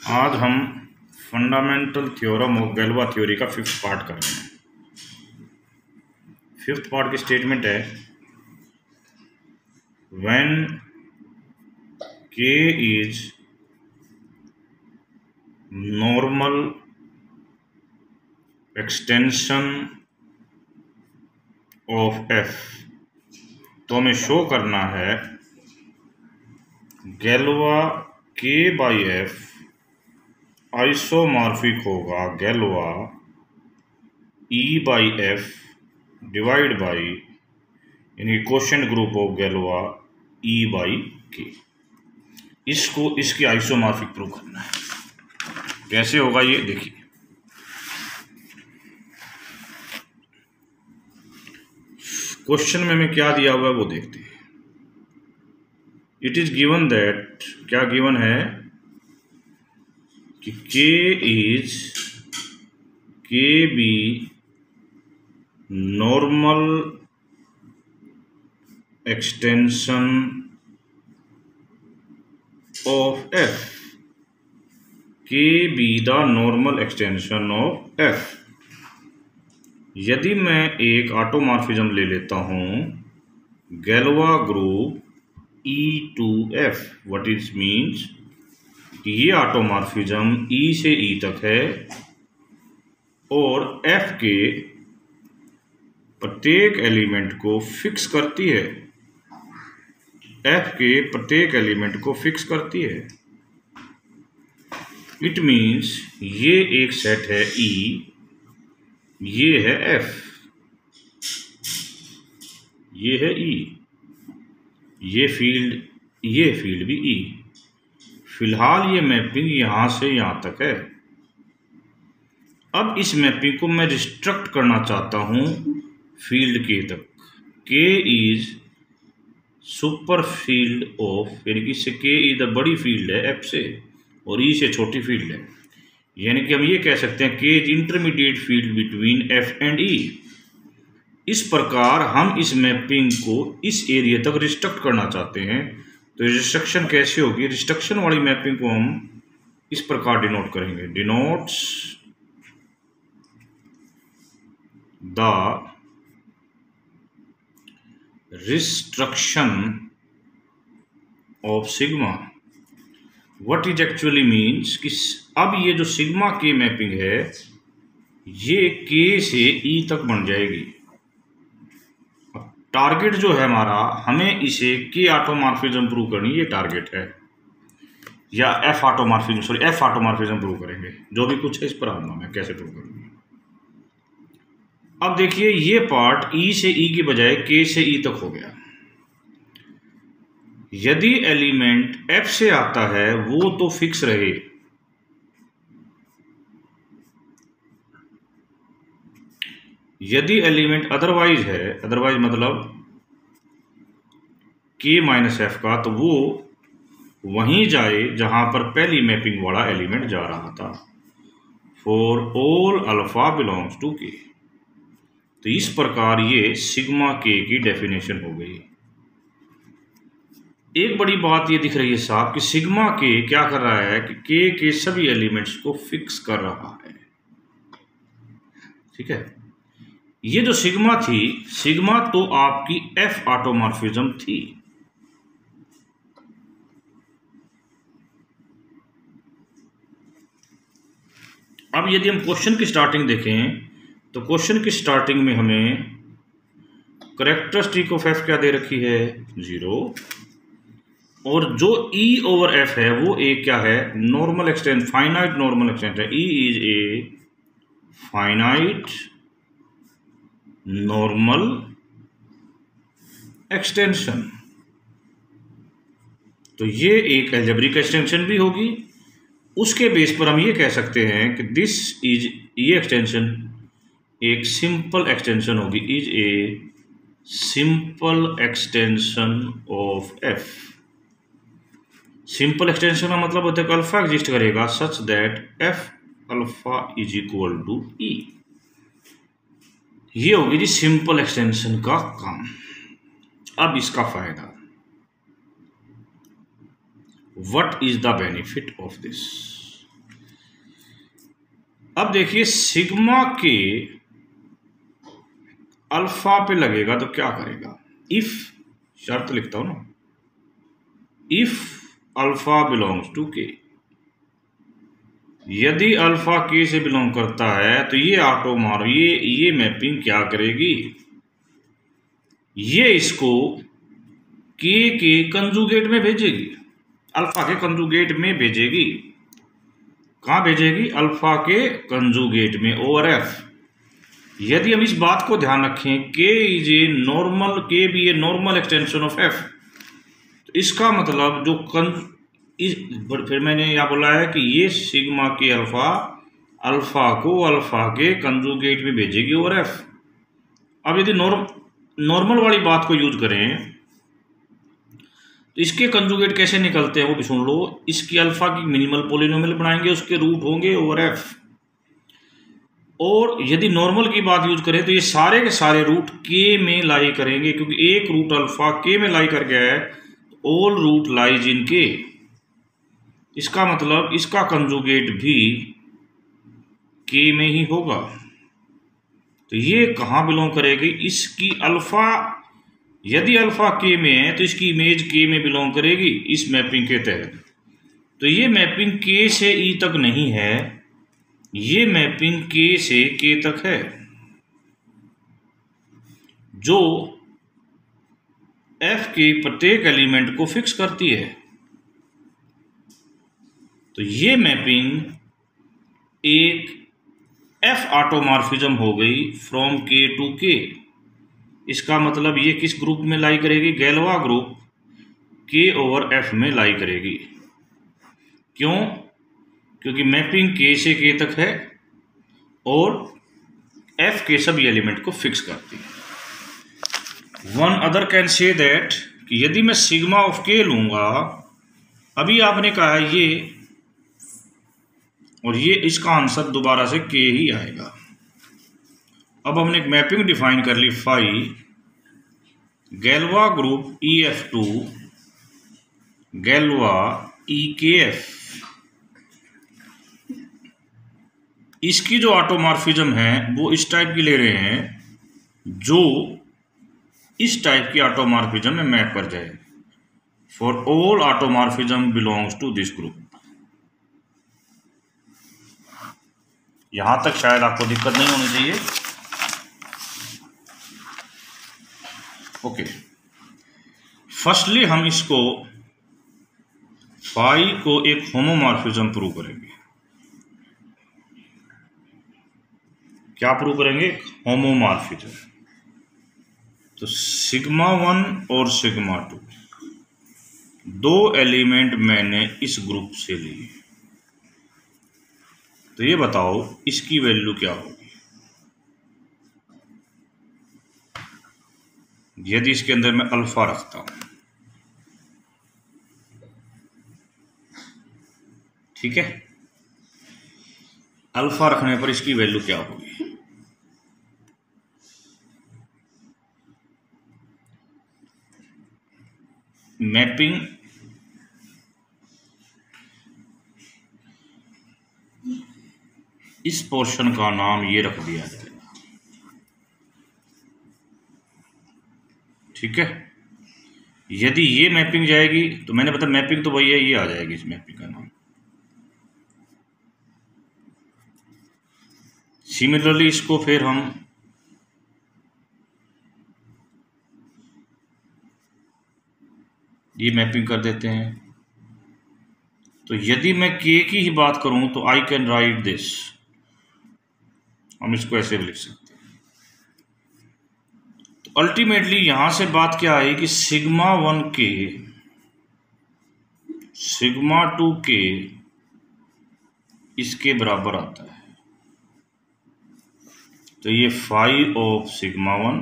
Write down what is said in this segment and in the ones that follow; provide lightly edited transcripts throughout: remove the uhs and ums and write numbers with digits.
आज हम fundamental theorem of Galois theory का फिफ्थ पार्ट कर रहे हैं। फिफ्थ पार्ट की स्टेटमेंट है when k is normal extension of f, तो हमें शो करना है Galois k by f isomorphic होगा Galois e by f divide by यानी quotient group of Galois e by k। इसको इसकी आइसोमॉर्फिक प्रूव करना है। कैसे होगा ये देखिए। क्वेश्चन में हमें क्या दिया हुआ है वो देखते हैं। इट इज गिवन दैट, क्या गिवन है कि k be normal extension of f, k be the normal extension of f। यदि मैं एक ऑटोमॉर्फिज्म ले लेता हूं Galois group E2F, what is means कि ये ऑटोमॉर्फिज्म E से E तक है और F के प्रत्येक एलिमेंट को फिक्स करती है, F के प्रत्येक एलिमेंट को फिक्स करती है। इट मीन्स ये एक सेट है E, ये है F, ये है E, ये फील्ड भी E। फिलहाल ये मैपिंग यहां से यहां तक है। अब इस मैपिंग को मैं रिस्ट्रक्ट करना चाहता हूं फील्ड के तक। K is super field of, यानी कि K इज द बड़ी फील्ड है F से और E से छोटी फील्ड है, यानी कि हम ये कह सकते हैं K is intermediate field between F and E। इस प्रकार हम इस मैपिंग को इस एरिया तक रिस्ट्रक्ट करना चाहते हैं। तो रिस्ट्रक्शन कैसे होगी? रिस्ट्रक्शन वाली मैपिंग को हम इस प्रकार डिनोट करेंगे, denotes the restriction of sigma. What is actually means कि अब ये जो सिग्मा की मैपिंग है ये K से E तक बन जाएगी। टारगेट जो है हमारा, हमें इसे K ऑटोमॉर्फिज्म प्रूव करनी, ये टारगेट है, या F ऑटोमॉर्फिज्म प्रूव करेंगे। जो भी कुछ है इस पर आऊंगा मैं कैसे प्रूव करूंगा। अब देखिए ये पार्ट E से E की बजाय K से E तक हो गया। यदि एलिमेंट F से आता है वो तो फिक्स रहे, यदि एलिमेंट अदरवाइज है, अदरवाइज मतलब K माइनस F का, तो वो वहीं जाए जहां पर पहली मैपिंग वाला एलिमेंट जा रहा था। For all alpha belongs to K। तो इस प्रकार ये सिग्मा K की डेफिनेशन हो गई। एक बड़ी बात ये दिख रही है साहब कि सिग्मा K क्या कर रहा है कि K के सभी एलिमेंट्स को फिक्स कर रहा है। ठीक है, ये जो सिग्मा थी, सिग्मा तो आपकी F ऑटोमॉर्फिज्म थी। अब यदि हम क्वेश्चन की स्टार्टिंग देखें तो क्वेश्चन की स्टार्टिंग में हमें कैरेक्टरिस्टिक ऑफ F क्या दे रखी है? 0। और जो E ओवर F है वो एक क्या है? Normal extension, finite normal extension है। E is a finite normal extension. तो ये एक अलजेब्रिक एक्सटेंशन भी होगी। उसके बेस पर हम ये कह सकते हैं कि दिस इज, ये एक्सटेंशन एक सिंपल एक्सटेंशन होगी, is a simple extension of F। Simple extension का मतलब होता है कि अल्फा एग्जिस्ट करेगा such that F alpha is equal to E। ये होगी जी सिंपल एक्सटेंशन का काम। अब इसका फायदा, what is the benefit of this? अब देखिए सिग्मा के अल्फा पे लगेगा तो क्या करेगा, इफ, शर्त लिखता हूं ना, इफ अल्फा बिलोंग्स टू के, यदि अल्फा के से बिलोंग करता है तो ये ऑटो मारो, ये मैपिंग क्या करेगी, ये इसको के कंजुगेट में भेजेगी, अल्फा के कंजुगेट में भेजेगी। कहां भेजेगी, अल्फा के कंजुगेट में, ओवर एफ। यदि हम इस बात को ध्यान रखें के इज ए नॉर्मल, के भी a normal extension of F, तो इसका मतलब जो फिर मैंने यहां बोला है कि ये सिग्मा के अल्फा को अल्फा के कंजुगेट में भेजेगी ओवर एफ। अब यदि नॉर्मल वाली बात को यूज करें तो इसके कंजुगेट कैसे निकलते हैं वो भी सुन लो। इसकी अल्फा की मिनिमल पॉलिनोमियल बनाएंगे, उसके रूट होंगे ओवर एफ। और यदि नॉर्मल की बात यूज करें तो ये सारे के सारे रूट के में लाई करेंगे, क्योंकि एक रूट अल्फा के में लाई कर गया है, ऑल रूट लाइज इन के। इसका मतलब इसका कंजुगेट भी के में ही होगा। तो ये कहाँ बिलोंग करेगी, इसकी अल्फा, यदि अल्फा के में है तो इसकी इमेज के में बिलोंग करेगी इस मैपिंग के तहत। तो ये मैपिंग के से ई तक नहीं है, ये मैपिंग के से के तक है, जो एफ के प्रत्येक एलिमेंट को फिक्स करती है। तो ये मैपिंग एक एफ ऑटोमॉर्फिज्म हो गई फ्रॉम के टू के। इसका मतलब ये किस ग्रुप में लाई करेगी, गैलोवा ग्रुप के ओवर एफ में लाई करेगी। क्यों, क्योंकि मैपिंग के से के तक है और एफ के सभी एलिमेंट को फिक्स करती है। One other can say that कि यदि मैं सिग्मा ऑफ के लूंगा, अभी आपने कहा है ये, और ये इसका आंसर दोबारा से के ही आएगा। अब हमने एक मैपिंग डिफाइन कर ली, फाई गैलोवा ग्रुप EF2 गैलोवा EKF। इसकी जो ऑटोमॉर्फिज्म है वो इस टाइप की ले रहे हैं जो इस टाइप की ऑटोमॉर्फिज्म में मैप कर जाए। For all automorphism belongs to this group. यहां तक शायद आपको दिक्कत नहीं होनी चाहिए। ओके, फर्स्टली हम इसको फाई को एक होमोमॉर्फिज्म प्रूव करेंगे। क्या प्रूव करेंगे, होमोमॉर्फिज्म। तो सिग्मा 1 और सिग्मा 2 दो एलिमेंट मैंने इस ग्रुप से लिए, तो ये बताओ इसकी वैल्यू क्या होगी यदि इसके अंदर मैं अल्फा रखता हूं। ठीक है, अल्फा रखने पर इसकी वैल्यू क्या होगी, मैपिंग इस पोर्शन का नाम ये रख दिया जाएगा। ठीक है, यदि ये मैपिंग जाएगी तो मैंने बताया मैपिंग तो वही है, ये आ जाएगी इस मैपिंग का नाम। सिमिलरली इसको फिर हम ये मैपिंग कर देते हैं। तो यदि मैं के की ही बात करूं तो आई कैन राइट दिस, हम इसको ऐसे भी लिख सकते हैं। अल्टीमेटली यहां से बात क्या आई कि सिग्मा 1 के सिग्मा 2 के इसके बराबर आता है। तो ये phi of sigma 1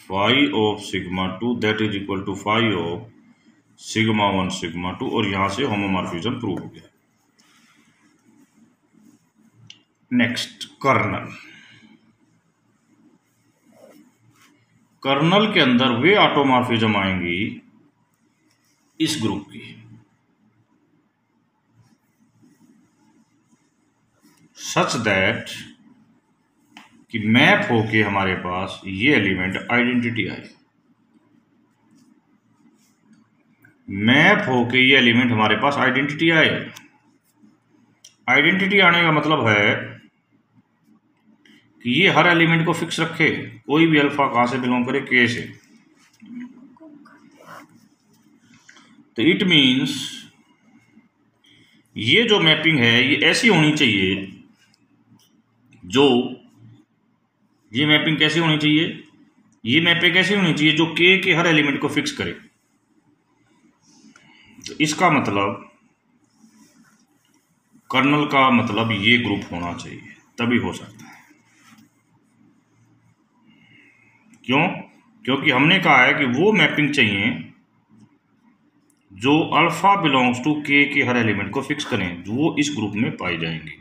phi of sigma 2 that is equal to phi of sigma 1 sigma 2, और यहां से होमोमॉर्फिज्म प्रूव हो गया। Next, colonel. कर्नल के अंदर वे ऑटोमॉर्फिज्म आएंगी इस ग्रुप की। सच दैट कि मैप होके हमारे पास ये एलिमेंट आइडेंटिटी आए। मैप होके ये एलिमेंट हमारे पास आइडेंटिटी आए। आइडेंटिटी आने का मतलब है कि ये हर एलिमेंट को फिक्स रखे, कोई भी अल्फा कहां से बिलोंग करे, के से। तो इट मीन्स ये जो मैपिंग है ये ऐसी होनी चाहिए, जो ये मैपिंग कैसी होनी चाहिए, ये मैपिंग कैसी होनी चाहिए जो के हर एलिमेंट को फिक्स करे। तो इसका मतलब कर्नल का मतलब ये ग्रुप होना चाहिए, तभी हो सकता है। क्यों? क्योंकि हमने कहा है कि वो मैपिंग चाहिए जो अल्फा बिलोंग्स टू के हर एलिमेंट को फिक्स करें, जो वो इस ग्रुप में पाई जाएंगी।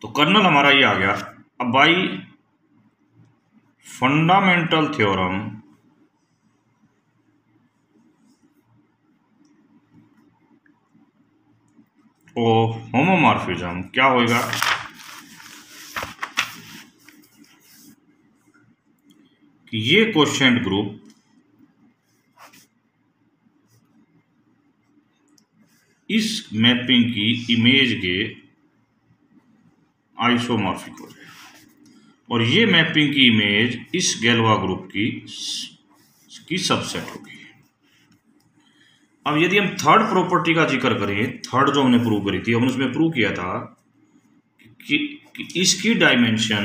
तो कर्नल हमारा ये आ गया। अब by fundamental theorem of homomorphism क्या होगा कि ये क्वोशिएंट ग्रुप इस मैपिंग की इमेज के आइसोमॉर्फिक हो जाए, और ये मैपिंग की इमेज इस गैलोवा ग्रुप की सबसेट होगी। अब यदि हम थर्ड प्रॉपर्टी का जिक्र करें, थर्ड जो हमने प्रूव करी थी, हमने उसमें प्रूव किया था कि इसकी डायमेंशन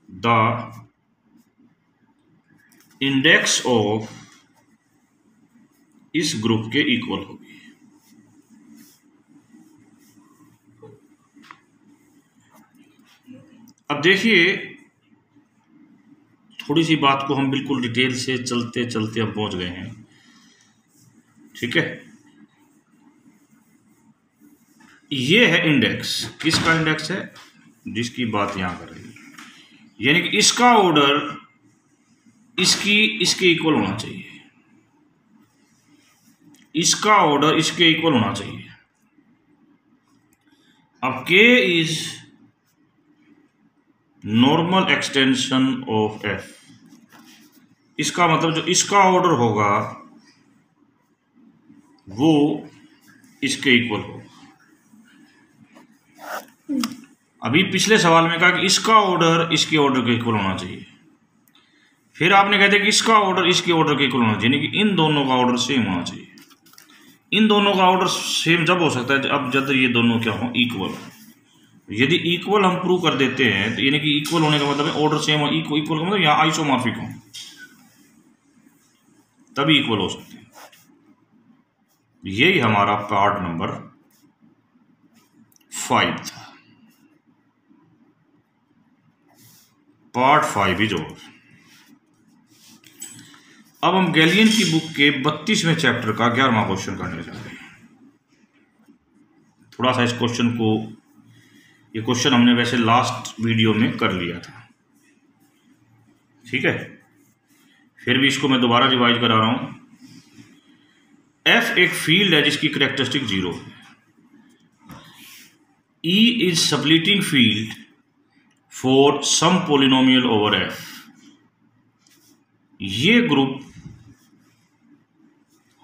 द इंडेक्स ऑफ इस ग्रुप के इक्वल होगी। अब देखिए, थोड़ी सी बात को हम बिल्कुल डिटेल से चलते चलते हम पहुंच गए हैं, ठीक है। ये है इंडेक्स, किसका इंडेक्स है, जिसकी बात यहां कर रही है, यानी कि इसका ऑर्डर इसके इक्वल होना चाहिए, इसका ऑर्डर इसके इक्वल होना चाहिए। अब के is normal extension of F, इसका मतलब जो इसका ऑर्डर होगा वो इसके इक्वल होगा। अभी पिछले सवाल में कहा कि इसका ऑर्डर इसके ऑर्डर के इक्वल होना चाहिए, फिर आपने कहते कि इसका ऑर्डर इसके ऑर्डर के इक्वल होना चाहिए, यानी कि इन दोनों का ऑर्डर सेम होना चाहिए। इन दोनों का ऑर्डर सेम जब हो सकता है अब जब ये दोनों क्या हो, इक्वल। यदि इक्वल हम प्रूव कर देते हैं तो यानी कि इक्वल होने का मतलब है ऑर्डर सेम हो, इक्वल का मतलब यहाँ आइसोमॉर्फिक हो, तभी इक्वल हो सकते हैं। यही हमारा पार्ट नंबर 5 था। Part 5 is over. अब हम गैलियन की बुक के 32वें चैप्टर का 11वां क्वेश्चन करने जा रहे हैं। थोड़ा सा इस क्वेश्चन को, ये क्वेश्चन हमने वैसे लास्ट वीडियो में कर लिया था, ठीक है, फिर भी इसको मैं दोबारा रिवाइज करा रहा हूं। एफ एक फील्ड है जिसकी कैरेक्टरिस्टिक 0 है। E is splitting field for some polynomial over F. ये ग्रुप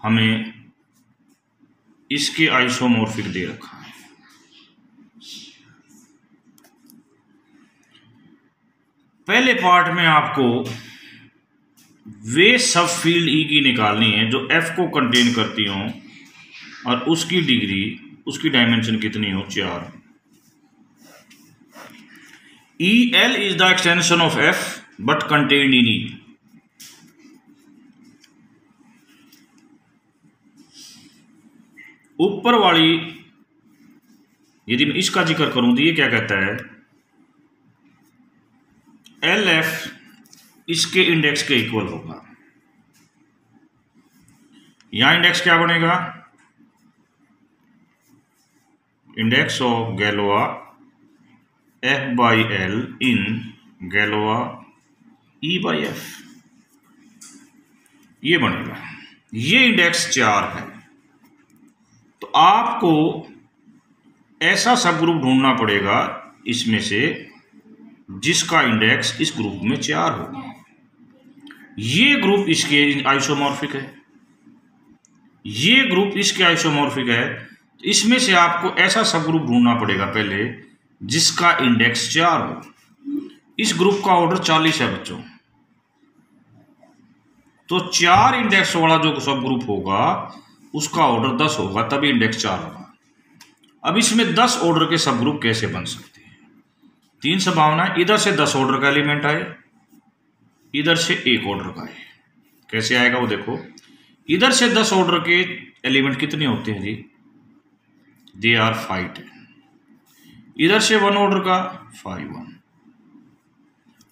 हमें इसके आइसोमॉर्फिक दे रखा है। पहले पार्ट में आपको वे सब फील्ड ई की निकालनी है जो एफ को कंटेन करती हो और उसकी डिग्री, उसकी डायमेंशन कितनी हो, 4। E L is the extension of F but contained in E. ऊपर वाली यदि मैं इसका जिक्र करूं तो ये क्या कहता है, एल एफ इसके इंडेक्स के इक्वल होगा। यहां इंडेक्स क्या बनेगा, index of Galois F by L in Galois E by F, ये बनेगा। ये इंडेक्स 4 है। तो आपको ऐसा सब ग्रुप ढूंढना पड़ेगा इसमें से जिसका इंडेक्स इस ग्रुप में 4 हो। ये ग्रुप इसके आइसोमॉर्फिक है, ये ग्रुप इसके आइसोमॉर्फिक है। तो इसमें से आपको ऐसा सब ग्रुप ढूंढना पड़ेगा पहले जिसका इंडेक्स 4 हो। इस ग्रुप का ऑर्डर 40 है बच्चों, तो 4 इंडेक्स वाला जो सब ग्रुप होगा उसका ऑर्डर 10 होगा, तभी इंडेक्स 4 होगा। अब इसमें 10 ऑर्डर के सब ग्रुप कैसे बन सकते हैं? 3 संभावना, इधर से 10 ऑर्डर का एलिमेंट आए, इधर से 1 ऑर्डर का आए। कैसे आएगा वो देखो। इधर से 10 ऑर्डर के एलिमेंट कितने होते हैं जी? They are 5। इधर से 1 ऑर्डर का 5 1।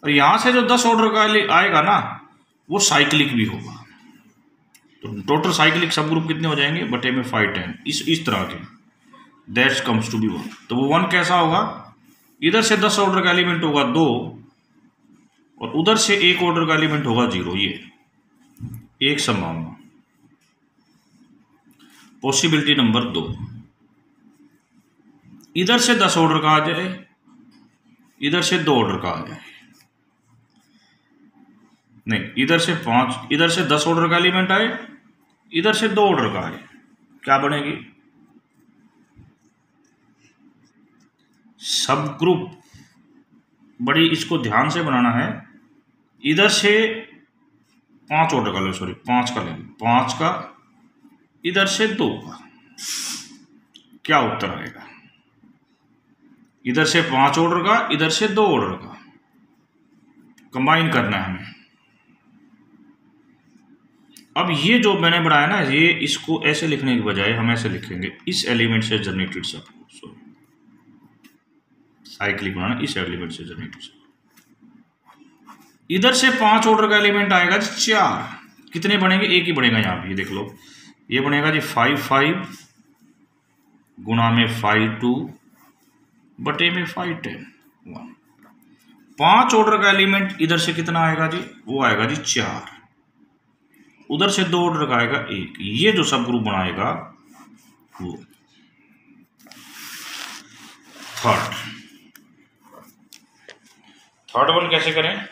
और यहां से जो 10 ऑर्डर का आएगा ना वो साइक्लिक भी होगा। तो टोटल साइक्लिक सब ग्रुप कितने हो जाएंगे? बटे में 5 10 इस तरह के। That's comes to be 1। तो वो 1 कैसा होगा? इधर से 10 ऑर्डर का एलिमेंट होगा 2 और उधर से 1 ऑर्डर का एलिमेंट होगा 0। ये एक संभावना, पॉसिबिलिटी नंबर 2। इधर से 10 ऑर्डर का आ जाए, इधर से 2 ऑर्डर का आ जाए। नहीं, इधर से 5, इधर से 10 ऑर्डर का एलिमेंट आए, इधर से 2 ऑर्डर का आए, क्या बनेगी? सब ग्रुप। बड़ी इसको ध्यान से बनाना है। इधर से 5 ऑर्डर का ले, सॉरी 5 का ले, 5 का, इधर से 2 का, क्या उत्तर आएगा? इधर से 5 ऑर्डर का, इधर से 2 ऑर्डर का, कंबाइन करना है हमें। अब ये जो मैंने बनाया ना, ये इसको ऐसे लिखने के बजाय हम ऐसे लिखेंगे, इस एलिमेंट से जनरेटेड सब, सॉरी साइक्लिक बनाना, इस एलिमेंट से जनरेटेड सब। इधर से 5 ऑर्डर का एलिमेंट आएगा जी 4। कितने बनेंगे? एक ही बनेगा यहाँ पे, ये देख लो। ये बनेगा जी 5 5 गुणा में 5 2 बटे में 5 10 1। 5 ऑर्डर का एलिमेंट इधर से कितना आएगा जी? वो आएगा जी 4। उधर से 2 ऑर्डर का आएगा 1। ये जो सब ग्रुप बनाएगा वो थर्ड वन कैसे करें?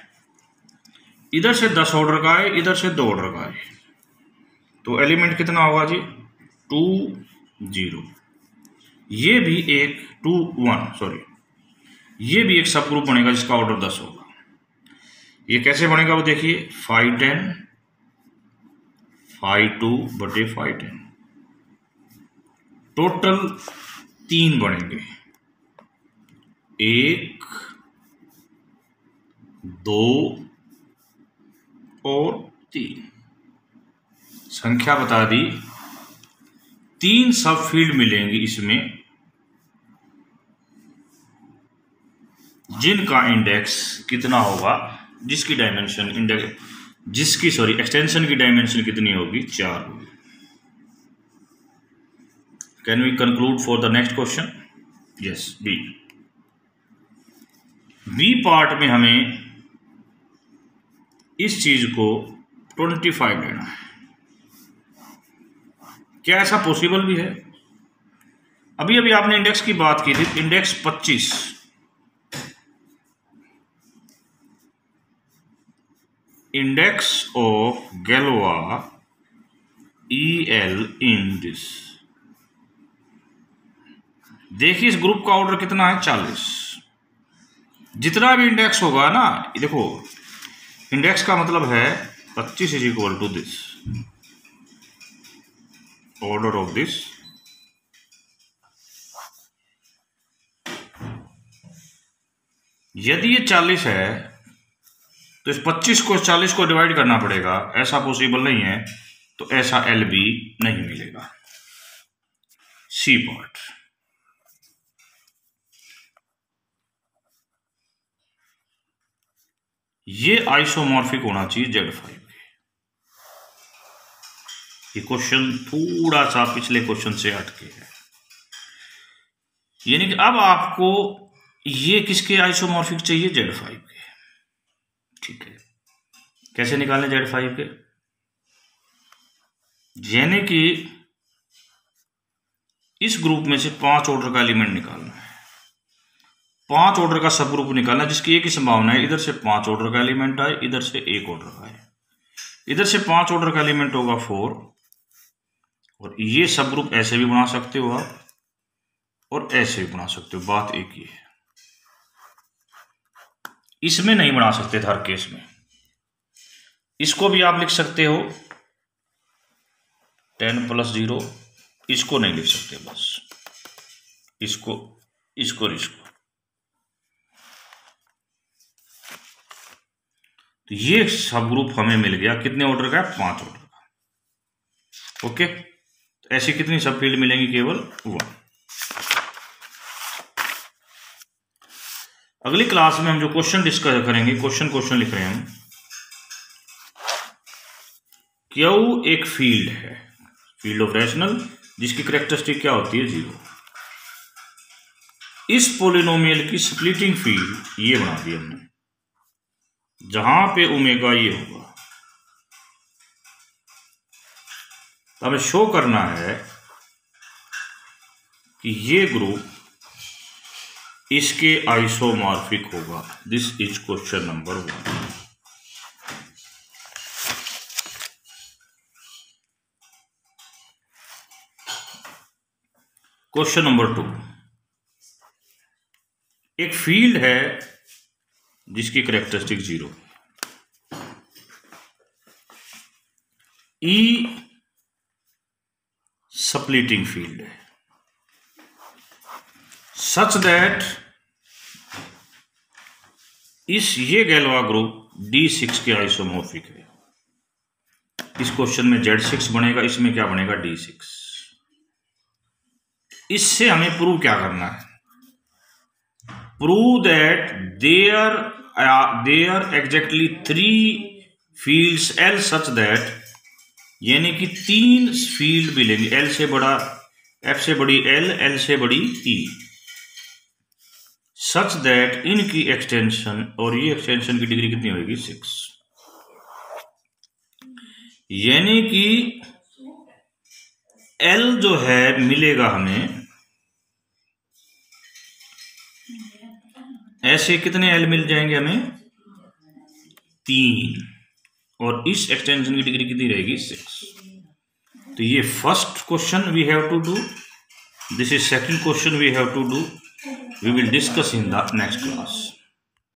इधर से 10 ऑर्डर का आए, इधर से 2 ऑर्डर का आए, तो एलिमेंट कितना होगा जी? 2 0। ये भी एक 2 1, सॉरी ये भी एक सब ग्रुप बनेगा जिसका ऑर्डर 10 होगा। ये कैसे बनेगा वो देखिए, 5 10 5 2 बटे 5 10। टोटल 3 बनेंगे, 1 2 और 3। संख्या बता दी। 3 सब फील्ड मिलेंगी इसमें जिनका इंडेक्स कितना होगा, जिसकी डायमेंशन इंडेक्स, जिसकी सॉरी एक्सटेंशन की डायमेंशन कितनी होगी? 4 होगी। Can we conclude for the next question? Yes, B part में हमें इस चीज को 25 लेना है। क्या ऐसा पॉसिबल भी है? अभी अभी आपने इंडेक्स की बात की थी, index 25। Index of Galois EL in this. देखिए इस ग्रुप का ऑर्डर कितना है? 40। जितना भी इंडेक्स होगा ना, देखो इंडेक्स का मतलब है 25 is equal to this, order of this. यदि ये 40 है तो इस 25 को 40 को डिवाइड करना पड़ेगा। ऐसा पॉसिबल नहीं है, तो ऐसा LB नहीं मिलेगा। C part. ये आइसोमॉर्फिक होना चाहिए Z5। ये क्वेश्चन थोड़ा सा पिछले क्वेश्चन से हटके है, यानी कि अब आपको ये किसके आइसोमॉर्फिक चाहिए? Z5 के। ठीक है, कैसे निकालें Z5 के? यानी कि इस ग्रुप में से 5 ऑर्डर का एलिमेंट निकालना है, 5 ऑर्डर का सब ग्रुप निकालना, जिसकी एक ही संभावना है इधर से 5 ऑर्डर का एलिमेंट आए, इधर से 1 ऑर्डर का है। इधर से 5 ऑर्डर का एलिमेंट होगा 4, और ये सब ग्रुप ऐसे भी बना सकते हो आप और ऐसे भी बना सकते हो, बात एक ही है। इसमें नहीं बना सकते हर केस में। इसको भी आप लिख सकते हो 10 + 0, इसको नहीं लिख सकते, बस इसको और इसको। तो ये सब ग्रुप हमें मिल गया, कितने ऑर्डर का? 5 ऑर्डर का। ओके, तो ऐसी कितनी सब फील्ड मिलेंगी? केवल 1। अगली क्लास में हम जो क्वेश्चन डिस्कस करेंगे, क्वेश्चन लिख रहे हैं हम। क्यू एक फील्ड है, फील्ड ऑफ रैशनल, जिसकी कैरेक्टरिस्टिक क्या होती है? 0। इस पोलिनोमियल की स्प्लिटिंग फील्ड ये बना दी हमने, जहां पे ओमेगा ये होगा। तो हमें शो करना है कि ये ग्रुप इसके आइसोमॉर्फिक होगा। This is question number 1। Question number 2, एक फील्ड है जिसकी कैरेक्टरिस्टिक 0, ई स्प्लिटिंग फील्ड है, सच दैट ये गैलोआ ग्रुप D6 के आइसोमॉर्फिक है। इस क्वेश्चन में Z6 बनेगा, इसमें क्या बनेगा? D6। इससे हमें प्रूव क्या करना है? Prove that there exactly 3 fields L such that, यानी कि 3 फील्ड मिलेंगे, L से बड़ा, F से बड़ी L, L से बड़ी E, सच दैट इनकी एक्सटेंशन, और ये एक्सटेंशन की डिग्री कितनी होगी? 6। यानी कि L जो है मिलेगा हमें, ऐसे कितने L मिल जाएंगे हमें? 3, और इस एक्सटेंशन की डिग्री कितनी रहेगी? 6। तो ये first question we have to do, this is second question we have to do, we will discuss in the next class.